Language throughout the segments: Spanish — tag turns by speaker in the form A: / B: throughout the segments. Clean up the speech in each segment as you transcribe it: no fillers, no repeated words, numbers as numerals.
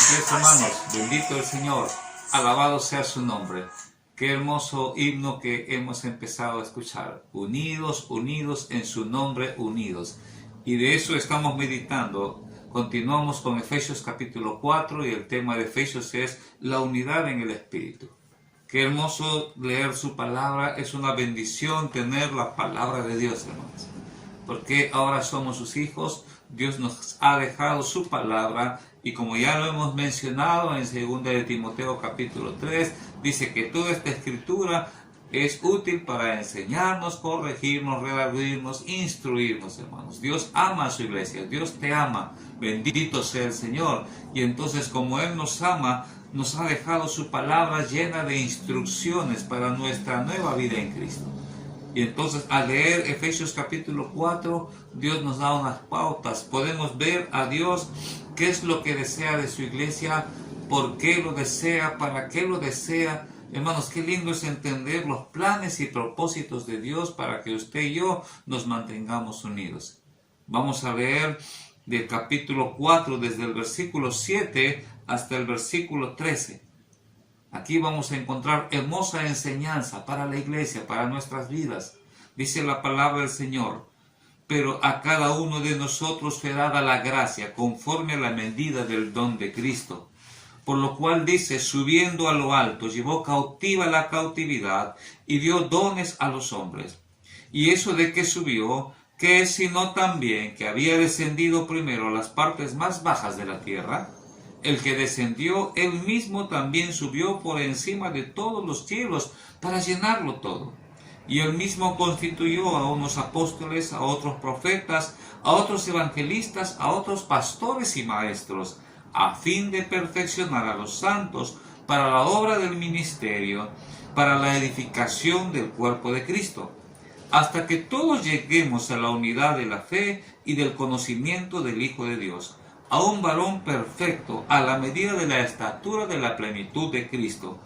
A: días, hermanos. Bendito el Señor. Alabado sea su nombre. Qué hermoso himno que hemos empezado a escuchar. Unidos, unidos en su nombre, unidos. Y de eso estamos meditando. Continuamos con Efesios capítulo 4 y el tema de Efesios es la unidad en el Espíritu. Qué hermoso leer su palabra. Es una bendición tener la palabra de Dios, hermanos. Porque ahora somos sus hijos. Dios nos ha dejado su palabra y como ya lo hemos mencionado en 2 de Timoteo capítulo 3, dice que toda esta escritura es útil para enseñarnos, corregirnos, redarguirnos, instruirnos, hermanos. Dios ama a su iglesia, Dios te ama, bendito sea el Señor. Y entonces como Él nos ama, nos ha dejado su palabra llena de instrucciones para nuestra nueva vida en Cristo. Y entonces al leer Efesios capítulo 4, Dios nos da unas pautas. Podemos ver a Dios qué es lo que desea de su iglesia, por qué lo desea, para qué lo desea. Hermanos, qué lindo es entender los planes y propósitos de Dios para que usted y yo nos mantengamos unidos. Vamos a leer del capítulo 4 desde el versículo 7 hasta el versículo 13. Aquí vamos a encontrar hermosa enseñanza para la iglesia, para nuestras vidas. Dice la palabra del Señor: pero a cada uno de nosotros fue dada la gracia conforme a la medida del don de Cristo. Por lo cual dice, subiendo a lo alto, llevó cautiva la cautividad y dio dones a los hombres. Y eso de que subió, ¿qué es sino también que había descendido primero a las partes más bajas de la tierra? El que descendió, él mismo también subió por encima de todos los cielos para llenarlo todo. Y él mismo constituyó a unos apóstoles, a otros profetas, a otros evangelistas, a otros pastores y maestros, a fin de perfeccionar a los santos para la obra del ministerio, para la edificación del cuerpo de Cristo, hasta que todos lleguemos a la unidad de la fe y del conocimiento del Hijo de Dios, a un varón perfecto, a la medida de la estatura de la plenitud de Cristo,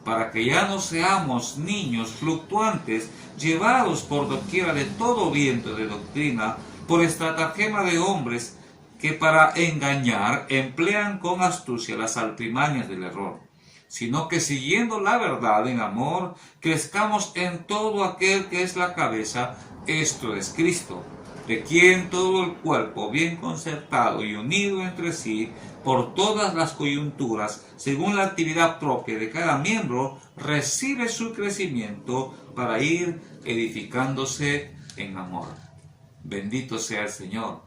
A: para que ya no seamos niños fluctuantes, llevados por doquiera de todo viento de doctrina, por estratagema de hombres que para engañar emplean con astucia las artimañas del error, sino que siguiendo la verdad en amor, crezcamos en todo aquel que es la cabeza, esto es Cristo, de quien todo el cuerpo, bien concertado y unido entre sí, por todas las coyunturas, según la actividad propia de cada miembro, recibe su crecimiento para ir edificándose en amor. Bendito sea el Señor.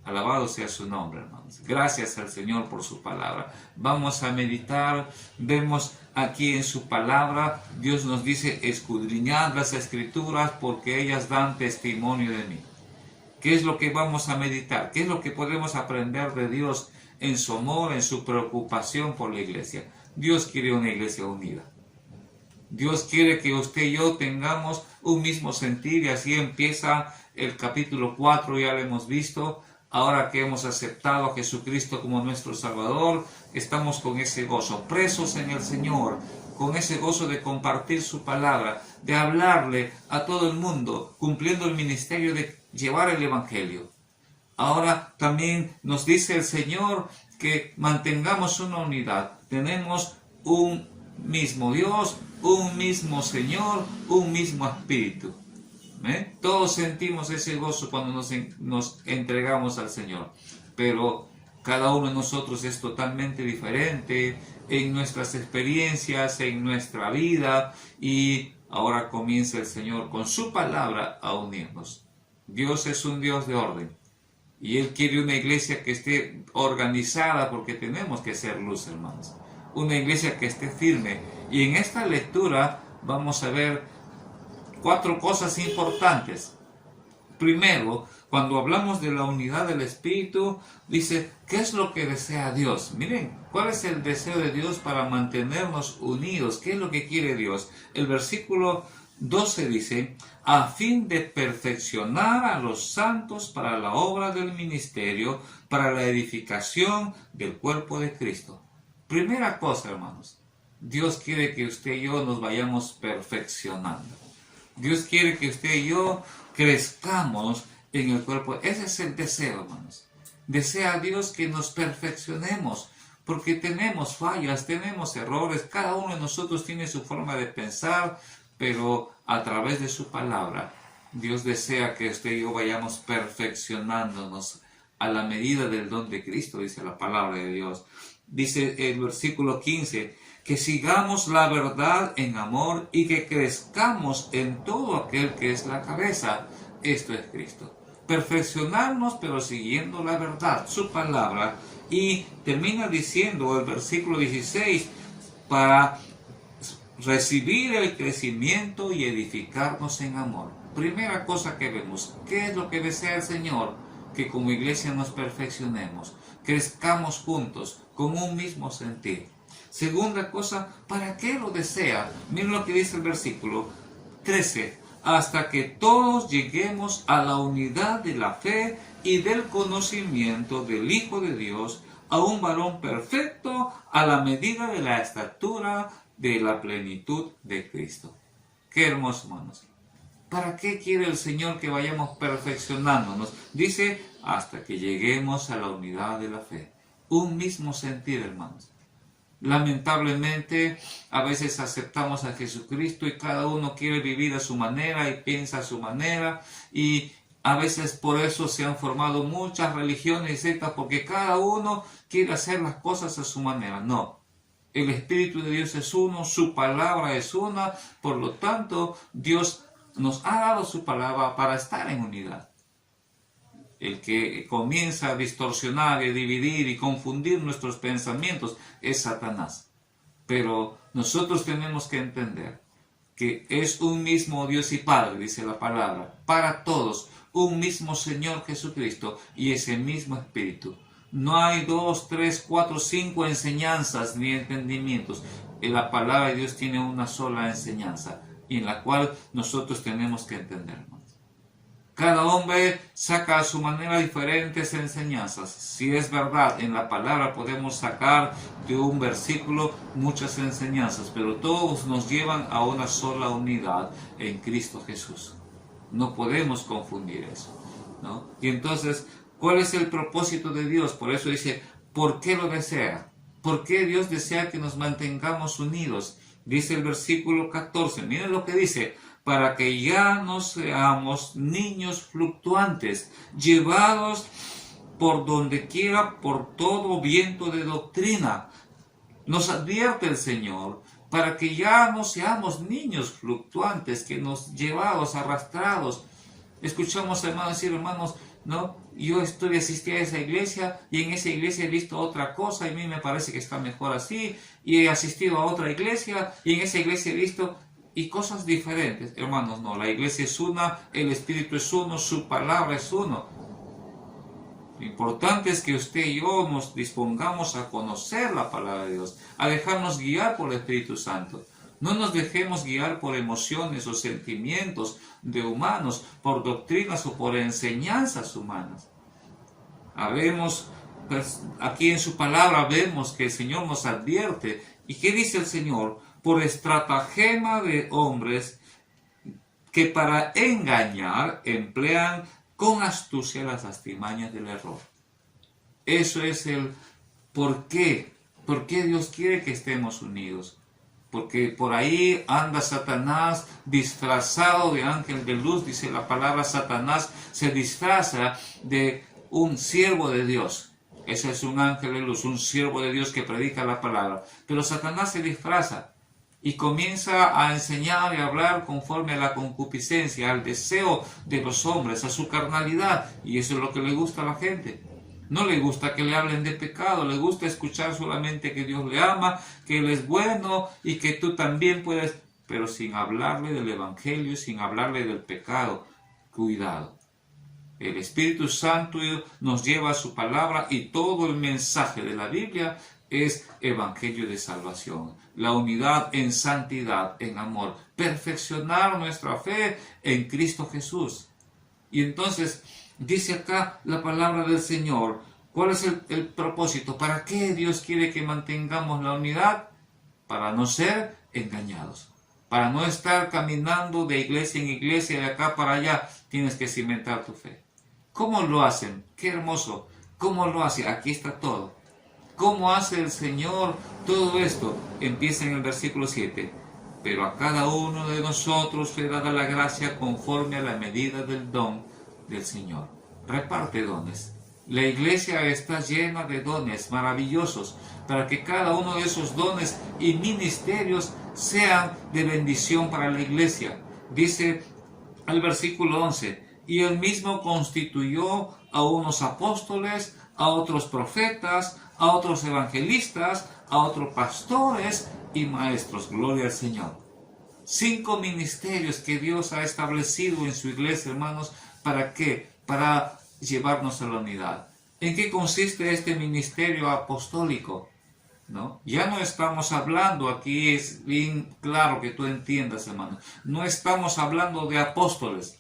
A: Alabado sea su nombre, hermanos. Gracias al Señor por su palabra. Vamos a meditar. Vemos aquí en su palabra, Dios nos dice, escudriñad las escrituras porque ellas dan testimonio de mí. ¿Qué es lo que vamos a meditar? ¿Qué es lo que podemos aprender de Dios en su amor, en su preocupación por la iglesia? Dios quiere una iglesia unida. Dios quiere que usted y yo tengamos un mismo sentir y así empieza el capítulo 4, ya lo hemos visto. Ahora que hemos aceptado a Jesucristo como nuestro Salvador, estamos con ese gozo, presos en el Señor, con ese gozo de compartir su palabra, de hablarle a todo el mundo, cumpliendo el ministerio de llevar el Evangelio. Ahora también nos dice el Señor que mantengamos una unidad. Tenemos un mismo Dios, un mismo Señor, un mismo Espíritu. Todos sentimos ese gozo cuando nos entregamos al Señor, pero cada uno de nosotros es totalmente diferente en nuestras experiencias, en nuestra vida, y ahora comienza el Señor con su palabra a unirnos. Dios es un Dios de orden y Él quiere una iglesia que esté organizada, porque tenemos que ser luz, hermanos, una iglesia que esté firme. Y en esta lectura vamos a ver 4 cosas importantes. Primero, cuando hablamos de la unidad del Espíritu, dice, ¿qué es lo que desea Dios? Miren, ¿cuál es el deseo de Dios para mantenernos unidos? ¿Qué es lo que quiere Dios? El versículo 12 dice, a fin de perfeccionar a los santos para la obra del ministerio, para la edificación del cuerpo de Cristo. Primera cosa, hermanos, Dios quiere que usted y yo nos vayamos perfeccionando. Dios quiere que usted y yo crezcamos en el cuerpo. Ese es el deseo, hermanos. Desea Dios que nos perfeccionemos, porque tenemos fallas, tenemos errores, cada uno de nosotros tiene su forma de pensar, pero a través de su palabra, Dios desea que usted y yo vayamos perfeccionándonos a la medida del don de Cristo, dice la palabra de Dios. Dice el versículo 15, que sigamos la verdad en amor y que crezcamos en todo aquel que es la cabeza. Esto es Cristo. Perfeccionarnos, pero siguiendo la verdad, su palabra. Y termina diciendo el versículo 16, para recibir el crecimiento y edificarnos en amor. Primera cosa que vemos, ¿qué es lo que desea el Señor? Que como iglesia nos perfeccionemos, crezcamos juntos, con un mismo sentir. Segunda cosa, ¿para qué lo desea? Miren lo que dice el versículo 13, hasta que todos lleguemos a la unidad de la fe y del conocimiento del Hijo de Dios, a un varón perfecto, a la medida de la estatura de la plenitud de Cristo. Qué hermoso, hermanos. ¿Para qué quiere el Señor que vayamos perfeccionándonos? Dice, hasta que lleguemos a la unidad de la fe. Un mismo sentir, hermanos. Lamentablemente, a veces aceptamos a Jesucristo y cada uno quiere vivir a su manera y piensa a su manera, y a veces por eso se han formado muchas religiones y sectas, porque cada uno quiere hacer las cosas a su manera. No, el Espíritu de Dios es uno, su palabra es una, por lo tanto, Dios nos ha dado su palabra para estar en unidad. El que comienza a distorsionar y a dividir y confundir nuestros pensamientos es Satanás. Pero nosotros tenemos que entender que es un mismo Dios y Padre, dice la palabra, para todos, un mismo Señor Jesucristo y ese mismo Espíritu. No hay 2, 3, 4, 5 enseñanzas ni entendimientos. La palabra de Dios tiene una sola enseñanza y en la cual nosotros tenemos que entender. Cada hombre saca a su manera diferentes enseñanzas. Si es verdad, en la palabra podemos sacar de un versículo muchas enseñanzas, pero todos nos llevan a una sola unidad en Cristo Jesús. No podemos confundir eso, ¿no? Y entonces, ¿cuál es el propósito de Dios? Por eso dice, ¿por qué lo desea? ¿Por qué Dios desea que nos mantengamos unidos? Dice el versículo 14, miren lo que dice, para que ya no seamos niños fluctuantes, llevados por donde quiera por todo viento de doctrina. Nos advierte el Señor, para que ya no seamos niños fluctuantes, que nos llevados, arrastrados. Escuchamos hermanos decir, hermanos, ¿no? Yo asistí a esa iglesia y en esa iglesia he visto otra cosa y a mí me parece que está mejor así, y he asistido a otra iglesia y en esa iglesia he visto y cosas diferentes. Hermanos, no, la iglesia es una, el Espíritu es uno, su palabra es uno. Lo importante es que usted y yo nos dispongamos a conocer la palabra de Dios, a dejarnos guiar por el Espíritu Santo. No nos dejemos guiar por emociones o sentimientos de humanos, por doctrinas o por enseñanzas humanas. Aquí en su palabra vemos que el Señor nos advierte. ¿Y qué dice el Señor? Por estratagema de hombres que para engañar emplean con astucia las artimañas del error. Eso es el por qué. ¿Por qué Dios quiere que estemos unidos? Porque por ahí anda Satanás disfrazado de ángel de luz, dice la palabra. Satanás se disfraza de un siervo de Dios. Ese es un ángel de luz, un siervo de Dios que predica la palabra. Pero Satanás se disfraza y comienza a enseñar y a hablar conforme a la concupiscencia, al deseo de los hombres, a su carnalidad. Y eso es lo que le gusta a la gente. No le gusta que le hablen de pecado, le gusta escuchar solamente que Dios le ama, que Él es bueno y que tú también puedes, pero sin hablarle del Evangelio, sin hablarle del pecado. Cuidado. El Espíritu Santo nos lleva a su palabra y todo el mensaje de la Biblia es Evangelio de salvación. La unidad en santidad, en amor. Perfeccionar nuestra fe en Cristo Jesús. Y entonces dice acá la palabra del Señor. ¿Cuál es el propósito? ¿Para qué Dios quiere que mantengamos la unidad? Para no ser engañados. Para no estar caminando de iglesia en iglesia, de acá para allá. Tienes que cimentar tu fe. ¿Cómo lo hacen? Qué hermoso. ¿Cómo lo hacen? Aquí está todo. ¿Cómo hace el Señor todo esto? Empieza en el versículo 7. Pero a cada uno de nosotros le da la gracia conforme a la medida del don del Señor. Reparte dones. La iglesia está llena de dones maravillosos para que cada uno de esos dones y ministerios sean de bendición para la iglesia. Dice el versículo 11, y él mismo constituyó a unos apóstoles, a otros profetas, a otros evangelistas, a otros pastores y maestros. Gloria al Señor. 5 ministerios que Dios ha establecido en su iglesia, hermanos. ¿Para qué? Para llevarnos a la unidad. ¿En qué consiste este ministerio apostólico? ¿No? Ya no estamos hablando, aquí es bien claro que tú entiendas, hermano. No estamos hablando de apóstoles.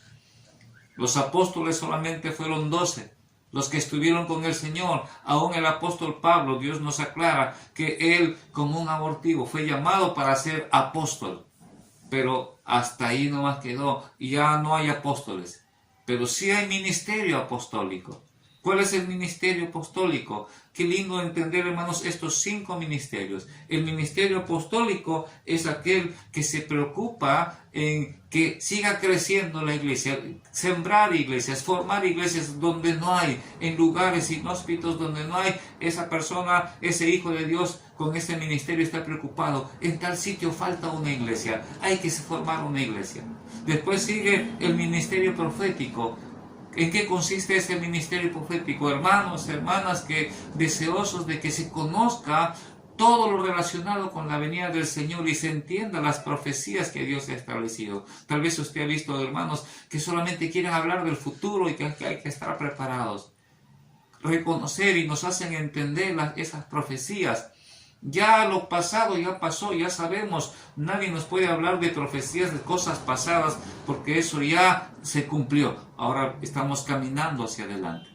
A: Los apóstoles solamente fueron 12. Los que estuvieron con el Señor. Aún el apóstol Pablo, Dios nos aclara que él, como un abortivo, fue llamado para ser apóstol. Pero hasta ahí nomás quedó. Ya no hay apóstoles. Pero sí hay ministerio apostólico. ¿Cuál es el ministerio apostólico? Qué lindo entender, hermanos, estos 5 ministerios. El ministerio apostólico es aquel que se preocupa en que siga creciendo la iglesia, sembrar iglesias, formar iglesias donde no hay, en lugares inhóspitos donde no hay. Esa persona, ese hijo de Dios con este ministerio está preocupado. En tal sitio falta una iglesia, hay que formar una iglesia. Después sigue el ministerio profético. ¿En qué consiste ese ministerio profético? Hermanos, hermanas, que deseosos de que se conozca todo lo relacionado con la venida del Señor y se entienda las profecías que Dios ha establecido. Tal vez usted ha visto, hermanos, que solamente quieren hablar del futuro y que hay que estar preparados. Reconocer y nos hacen entender esas profecías. Ya lo pasado ya pasó, ya sabemos, nadie nos puede hablar de profecías de cosas pasadas porque eso ya se cumplió. Ahora estamos caminando hacia adelante.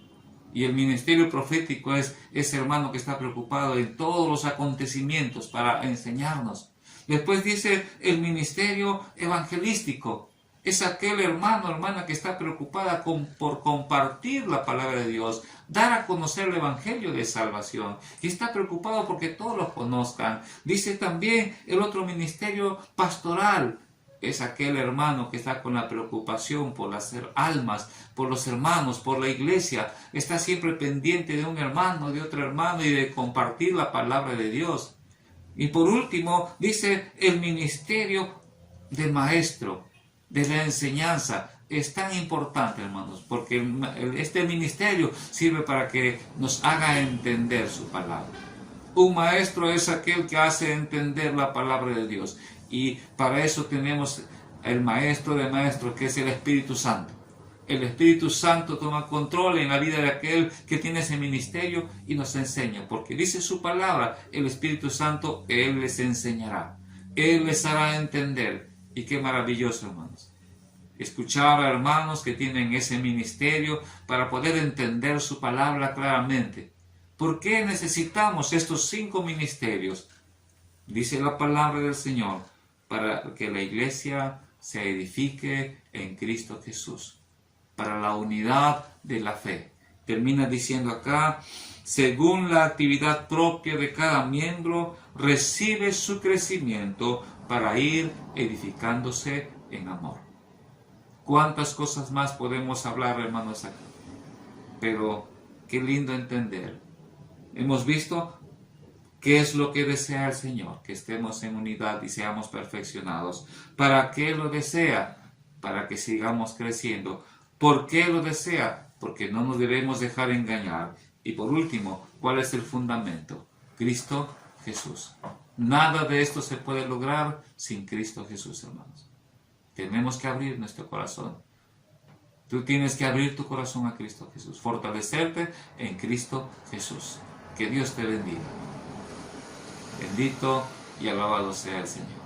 A: Y el ministerio profético es ese hermano que está preocupado en todos los acontecimientos para enseñarnos. Después dice el ministerio evangelístico. Es aquel hermano, hermana que está preocupada por compartir la palabra de Dios, dar a conocer el evangelio de salvación. Y está preocupado porque todos lo conozcan. Dice también el otro ministerio pastoral. Es aquel hermano que está con la preocupación por las almas, por los hermanos, por la iglesia. Está siempre pendiente de un hermano, de otro hermano y de compartir la palabra de Dios. Y por último, dice el ministerio de maestro, de la enseñanza. Es tan importante, hermanos, porque este ministerio sirve para que nos haga entender su palabra. Un maestro es aquel que hace entender la palabra de Dios. Y para eso tenemos el maestro de maestros, que es el Espíritu Santo. El Espíritu Santo toma control en la vida de aquel que tiene ese ministerio y nos enseña. Porque dice su palabra, el Espíritu Santo, Él les enseñará. Él les hará entender. Y qué maravilloso, hermanos. Escuchar a hermanos que tienen ese ministerio para poder entender su palabra claramente. ¿Por qué necesitamos estos 5 ministerios? Dice la palabra del Señor, para que la iglesia se edifique en Cristo Jesús, para la unidad de la fe. Termina diciendo acá, según la actividad propia de cada miembro, recibe su crecimiento para ir edificándose en amor. ¿Cuántas cosas más podemos hablar, hermanos, aquí? Pero qué lindo entender. Hemos visto qué es lo que desea el Señor, que estemos en unidad y seamos perfeccionados. ¿Para qué lo desea? Para que sigamos creciendo. ¿Por qué lo desea? Porque no nos debemos dejar engañar. Y por último, ¿cuál es el fundamento? Cristo Jesús. Nada de esto se puede lograr sin Cristo Jesús, hermanos. Tenemos que abrir nuestro corazón. Tú tienes que abrir tu corazón a Cristo Jesús, fortalecerte en Cristo Jesús. Que Dios te bendiga. Bendito y alabado sea el Señor.